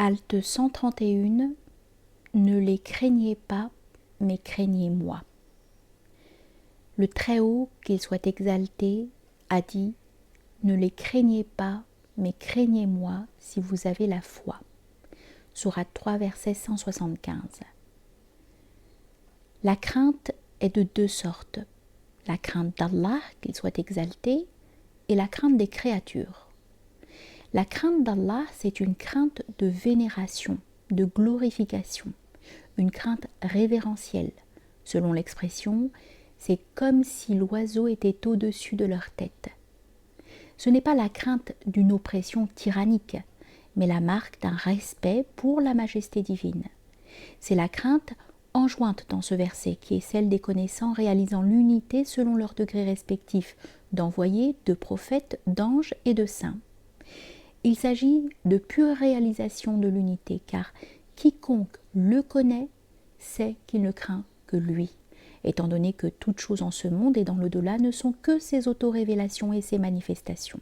Halte 131, ne les craignez pas, mais craignez-moi. Le Très-Haut, qu'il soit exalté, a dit, ne les craignez pas, mais craignez-moi si vous avez la foi. Sourate 3, verset 175. La crainte est de deux sortes. La crainte d'Allah, qu'il soit exalté, et la crainte des créatures. La crainte d'Allah, c'est une crainte de vénération, de glorification, une crainte révérentielle. Selon l'expression, c'est comme si l'oiseau était au-dessus de leur tête. Ce n'est pas la crainte d'une oppression tyrannique, mais la marque d'un respect pour la majesté divine. C'est la crainte enjointe dans ce verset qui est celle des connaissants réalisant l'unité selon leur degré respectif d'envoyés, de prophètes, d'anges et de saints. Il s'agit de pure réalisation de l'unité, car quiconque le connaît sait qu'il ne craint que lui, étant donné que toutes choses en ce monde et dans l'au-delà ne sont que ses auto-révélations et ses manifestations.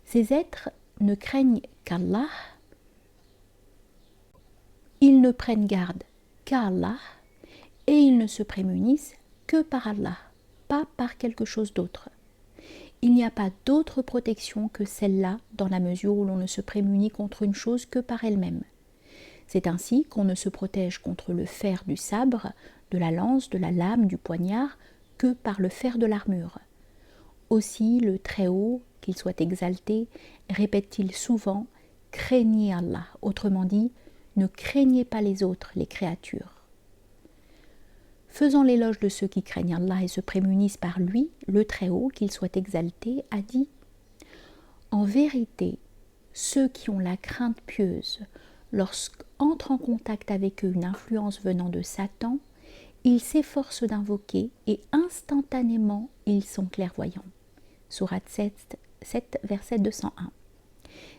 Ces êtres ne craignent qu'Allah, ils ne prennent garde qu'à Allah et ils ne se prémunissent que par Allah, pas par quelque chose d'autre. Il n'y a pas d'autre protection que celle-là dans la mesure où l'on ne se prémunit contre une chose que par elle-même. C'est ainsi qu'on ne se protège contre le fer du sabre, de la lance, de la lame, du poignard, que par le fer de l'armure. Aussi le Très-Haut, qu'il soit exalté, répète-t-il souvent « craignez Allah », autrement dit « ne craignez pas les autres, les créatures ». Faisant l'éloge de ceux qui craignent Allah et se prémunissent par lui, le Très-Haut, qu'il soit exalté, a dit « En vérité, ceux qui ont la crainte pieuse, lorsqu'entre en contact avec eux une influence venant de Satan, ils s'efforcent d'invoquer et instantanément ils sont clairvoyants. » Sourate 7, verset 201.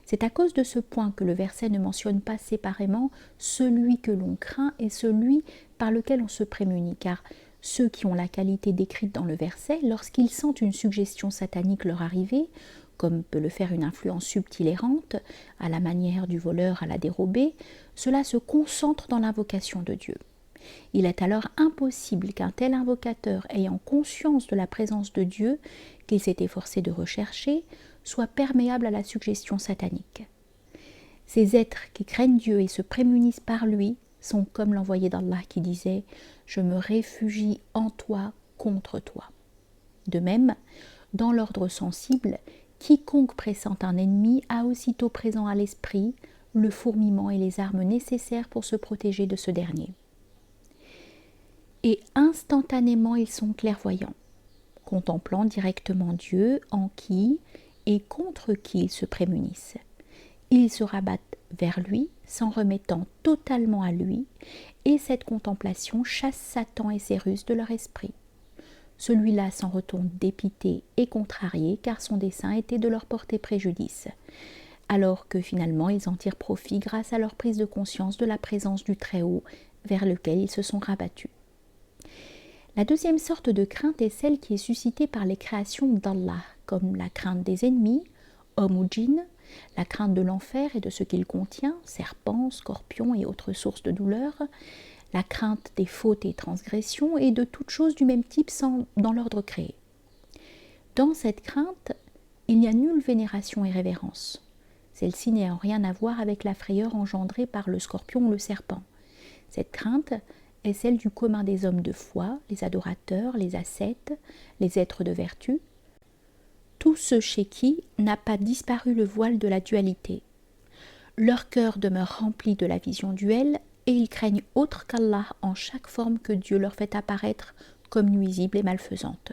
C'est à cause de ce point que le verset ne mentionne pas séparément celui que l'on craint et celui par lequel on se prémunit, car ceux qui ont la qualité décrite dans le verset, lorsqu'ils sentent une suggestion satanique leur arriver, comme peut le faire une influence subtile errante, à la manière du voleur à la dérobée, cela se concentre dans l'invocation de Dieu. Il est alors impossible qu'un tel invocateur, ayant conscience de la présence de Dieu, qu'il s'est efforcé de rechercher, soit perméable à la suggestion satanique. Ces êtres qui craignent Dieu et se prémunissent par lui sont comme l'envoyé d'Allah qui disait « Je me réfugie en toi contre toi ». De même, dans l'ordre sensible, quiconque pressent un ennemi a aussitôt présent à l'esprit le fourmillement et les armes nécessaires pour se protéger de ce dernier. Et instantanément ils sont clairvoyants, contemplant directement Dieu en qui et contre qui ils se prémunissent. Ils se rabattent vers lui, s'en remettant totalement à lui, et cette contemplation chasse Satan et ses ruses de leur esprit. Celui-là s'en retourne dépité et contrarié, car son dessein était de leur porter préjudice, alors que finalement ils en tirent profit grâce à leur prise de conscience de la présence du Très-Haut vers lequel ils se sont rabattus. La deuxième sorte de crainte est celle qui est suscitée par les créations d'Allah, comme la crainte des ennemis, hommes ou djinns, la crainte de l'enfer et de ce qu'il contient, serpents, scorpions et autres sources de douleur, la crainte des fautes et transgressions et de toutes choses du même type dans l'ordre créé. Dans cette crainte, il n'y a nulle vénération et révérence. Celle-ci n'est en rien à voir avec la frayeur engendrée par le scorpion ou le serpent. Cette crainte est celle du commun des hommes de foi, les adorateurs, les ascètes, les êtres de vertu, tous ceux chez qui n'a pas disparu le voile de la dualité. Leur cœur demeure rempli de la vision duelle et ils craignent autre qu'Allah en chaque forme que Dieu leur fait apparaître comme nuisible et malfaisante.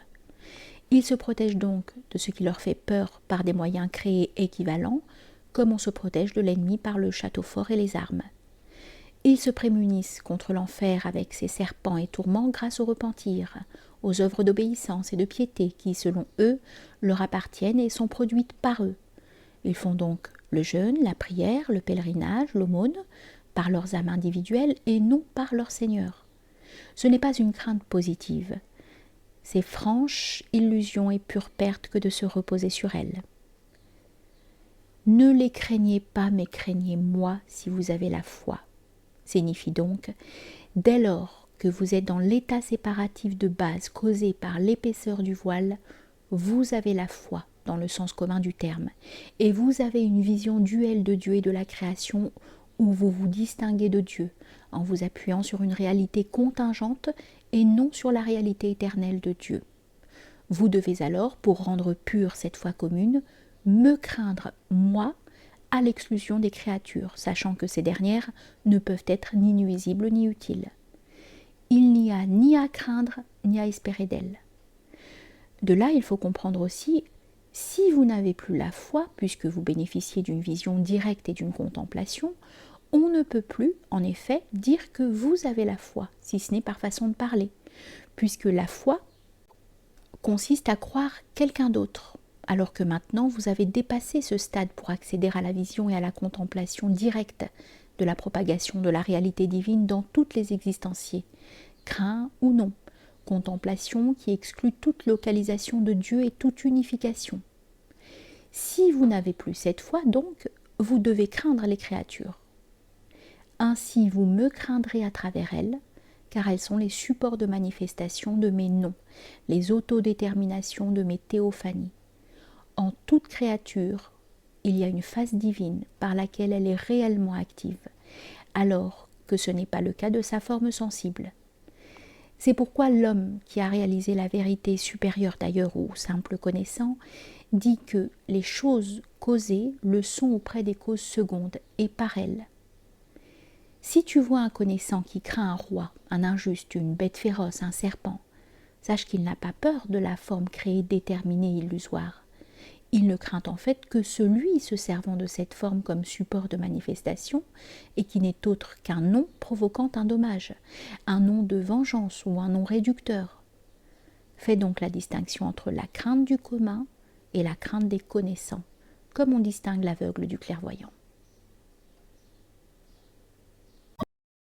Ils se protègent donc de ce qui leur fait peur par des moyens créés équivalents, comme on se protège de l'ennemi par le château fort et les armes. Ils se prémunissent contre l'enfer avec ses serpents et tourments grâce au repentir, aux œuvres d'obéissance et de piété qui, selon eux, leur appartiennent et sont produites par eux. Ils font donc le jeûne, la prière, le pèlerinage, l'aumône, par leurs âmes individuelles et non par leur Seigneur. Ce n'est pas une crainte positive. C'est franche illusion et pure perte que de se reposer sur elle. Ne les craignez pas, mais craignez moi si vous avez la foi. Signifie donc, dès lors que vous êtes dans l'état séparatif de base causé par l'épaisseur du voile, vous avez la foi dans le sens commun du terme, et vous avez une vision duelle de Dieu et de la création où vous vous distinguez de Dieu en vous appuyant sur une réalité contingente et non sur la réalité éternelle de Dieu. Vous devez alors, pour rendre pure cette foi commune, me craindre, moi, à l'exclusion des créatures, sachant que ces dernières ne peuvent être ni nuisibles ni utiles. Il n'y a ni à craindre ni à espérer d'elles. De là, il faut comprendre aussi, si vous n'avez plus la foi, puisque vous bénéficiez d'une vision directe et d'une contemplation, on ne peut plus, en effet, dire que vous avez la foi, si ce n'est par façon de parler, puisque la foi consiste à croire quelqu'un d'autre, alors que maintenant vous avez dépassé ce stade pour accéder à la vision et à la contemplation directe de la propagation de la réalité divine dans toutes les existenciers, craint ou non, contemplation qui exclut toute localisation de Dieu et toute unification. Si vous n'avez plus cette foi, donc, vous devez craindre les créatures. Ainsi vous me craindrez à travers elles, car elles sont les supports de manifestation de mes noms, les autodéterminations de mes théophanies. En toute créature, il y a une face divine par laquelle elle est réellement active, alors que ce n'est pas le cas de sa forme sensible. C'est pourquoi l'homme qui a réalisé la vérité supérieure d'ailleurs au simple connaissant, dit que les choses causées le sont auprès des causes secondes et par elles. Si tu vois un connaissant qui craint un roi, un injuste, une bête féroce, un serpent, sache qu'il n'a pas peur de la forme créée, déterminée, illusoire. Il ne craint en fait que celui se servant de cette forme comme support de manifestation et qui n'est autre qu'un nom provoquant un dommage, un nom de vengeance ou un nom réducteur. Fais donc la distinction entre la crainte du commun et la crainte des connaissants, comme on distingue l'aveugle du clairvoyant.